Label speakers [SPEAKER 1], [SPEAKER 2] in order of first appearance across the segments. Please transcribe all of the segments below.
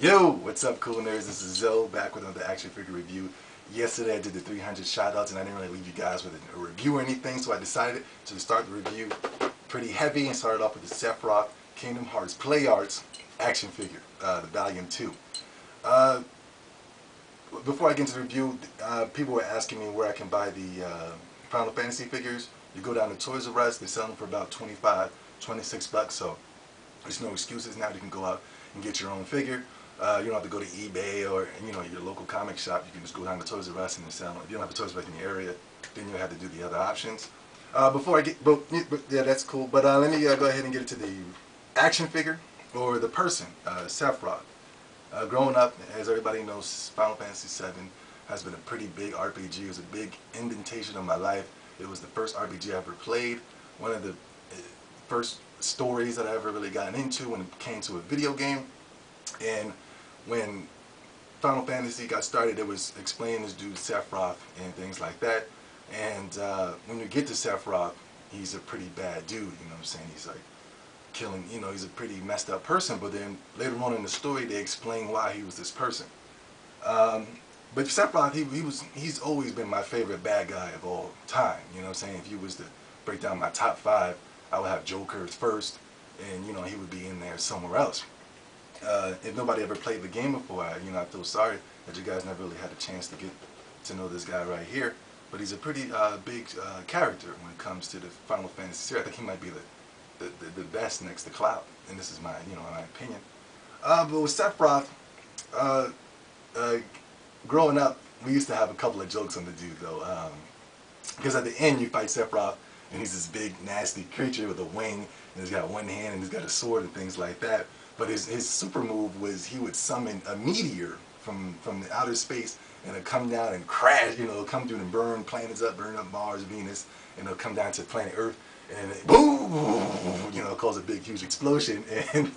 [SPEAKER 1] Yo, what's up, cool nerds? This is Zoe back with another action figure review. Yesterday I did the 300 shoutouts and I didn't really leave you guys with a review or anything, so I decided to start the review pretty heavy and started off with the Sephiroth Kingdom Hearts PlayArts action figure, the Volume 2. Before I get into the review, people were asking me where I can buy the Final Fantasy figures. You go down to Toys R Us, they sell them for about 25, 26 bucks, so there's no excuses now. You can go out and get your own figure. You don't have to go to eBay or your local comic shop. You can just go down to Toys R Us and sell them. If you don't have a Toys R Us in your area, then you'll have to do the other options. Before I get, yeah, that's cool. But let me go ahead and get into the action figure or the person, Sephiroth. Growing up, as everybody knows, Final Fantasy VII has been a pretty big RPG. It was a big indentation of my life. It was the first RPG I ever played. One of the first stories that I ever really gotten into when it came to a video game. And when Final Fantasy got started, it was explaining this dude Sephiroth and things like that. And when you get to Sephiroth, he's a pretty bad dude, you know what I'm saying? He's like killing, he's a pretty messed up person. But then later on in the story, they explain why he was this person. But Sephiroth, he's always been my favorite bad guy of all time, you know what I'm saying? If you was to break down my top 5, I would have Joker first, and he would be in there somewhere else. If nobody ever played the game before, I feel sorry that you guys never really had a chance to get to know this guy right here. But he's a pretty big character when it comes to the Final Fantasy series. I think he might be the best next to Cloud, and this is my my opinion. But with Sephiroth, growing up, we used to have a couple of jokes on the dude though, because at the end you fight Sephiroth, and he's this big nasty creature with a wing, and he's got one hand and he's got a sword and things like that. But his super move was he would summon a meteor from the outer space, and it'll come down and crash, it'll come through and burn planets up, burn up Mars, Venus, and it'll come down to planet Earth, and it, boom, cause a big huge explosion. And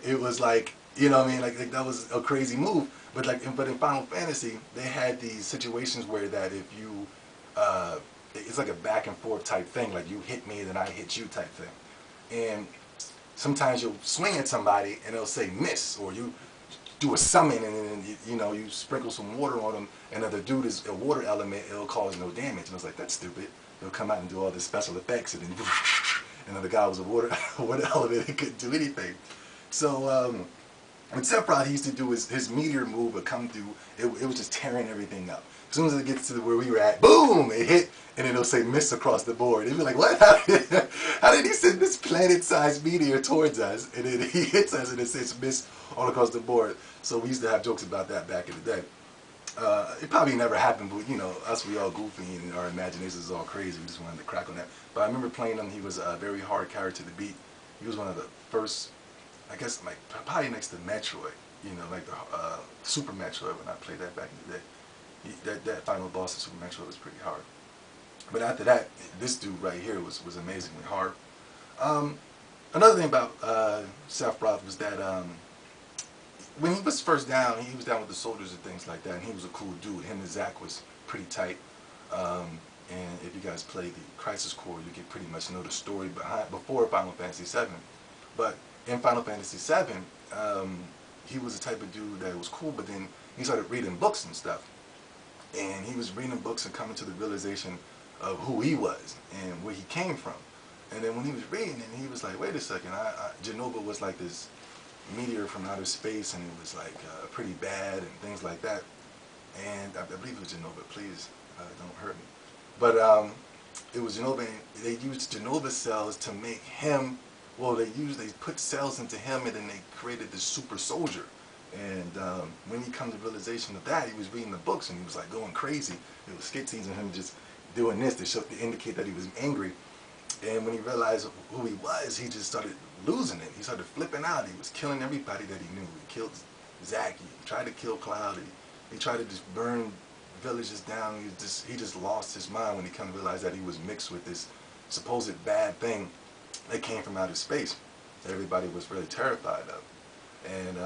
[SPEAKER 1] it was like, like that was a crazy move. But but in Final Fantasy, they had these situations where that if you, it's like a back and forth type thing, like you hit me, then I hit you type thing. And sometimes you'll swing at somebody and they'll say miss, or you do a summon and then you sprinkle some water on them, and if the dude is a water element, it'll cause no damage. And I was like, that's stupid. They'll come out and do all this special effects, and then the guy was a water element, he couldn't do anything. So when Sephiroth, he used to do his meteor move would come through, it was just tearing everything up. As soon as it gets to where we were at, boom, it hit, and then it'll say miss across the board. It'd be like, what? How did he send this planet-sized meteor towards us, and then he hits us, and it says miss all across the board? So we used to have jokes about that back in the day. It probably never happened, but us, we all goofy, and our imaginations is all crazy. We just wanted to crack on that. But I remember playing him. He was a very hard character to beat. He was one of the first, I guess, like probably next to Metroid, like the Super Metroid when I played that back in the day. That final boss of Super Metroid was pretty hard. But after that, this dude right here was amazingly hard. Another thing about Sephiroth was that when he was first down, he was down with the soldiers and things like that, and he was a cool dude. Him and Zack was pretty tight. And if you guys play the Crisis Core, you can pretty much know the story before Final Fantasy VII. But in Final Fantasy VII, he was the type of dude that was cool, but then he started reading books and stuff. And he was reading books and coming to the realization of who he was and where he came from. And then when he was reading it, he was like, wait a second, Genova was like this meteor from outer space, and it was like pretty bad and things like that. And I believe it was Genova, please don't hurt me. But it was Genova, and they used Genova cells to make him, well, they put cells into him, and then they created this super soldier. And when he come to realization of that, he was reading the books and he was like going crazy. It was skit scenes of him just doing this to indicate that he was angry. And when he realized who he was, he just started losing it. He started flipping out. He was killing everybody that he knew. He killed Zack. He tried to kill Cloud. He tried to just burn villages down. He just lost his mind when he come to realize that he was mixed with this supposed bad thing that came from outer space that everybody was really terrified of. And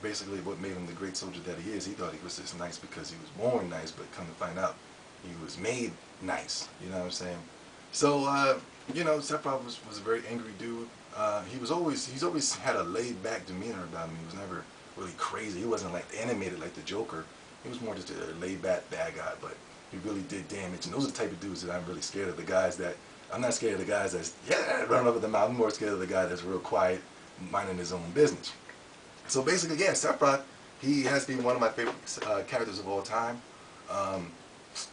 [SPEAKER 1] basically what made him the great soldier that he is, he thought he was just nice because he was born nice, but come to find out he was made nice, you know what I'm saying? So, Sephiroth was a very angry dude. He's always had a laid back demeanor about him. He was never really crazy. He wasn't like animated like the Joker. He was more just a laid back bad guy, but he really did damage. And those are the type of dudes that I'm really scared of. The guys that, I'm not scared of the guys that's, yeah, running over the mouth. I'm more scared of the guy that's real quiet, minding his own business. So basically, yeah, Sephiroth, he has been one of my favorite characters of all time.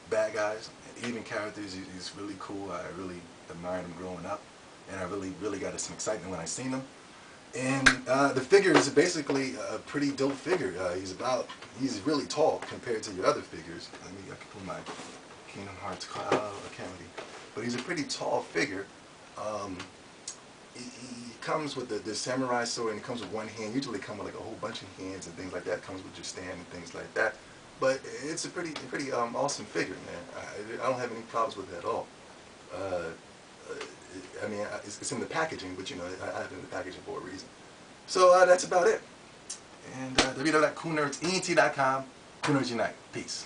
[SPEAKER 1] Bad guys, even characters, he's really cool. I really admired him growing up, and I really got some excitement when I seen him. And the figure is basically a pretty dope figure. He's really tall compared to your other figures. I can pull my Kingdom Hearts candy. But he's a pretty tall figure. He comes with the samurai sword, and he comes with one hand. Usually come with like a whole bunch of hands and things like that. Comes with your stand and things like that. But it's a pretty awesome figure, man. I don't have any problems with it at all. I mean, it's in the packaging, but you know, I have it in the packaging for a reason. So that's about it. And www.coolnerdsent.com. Cool Nerds Unite. Peace.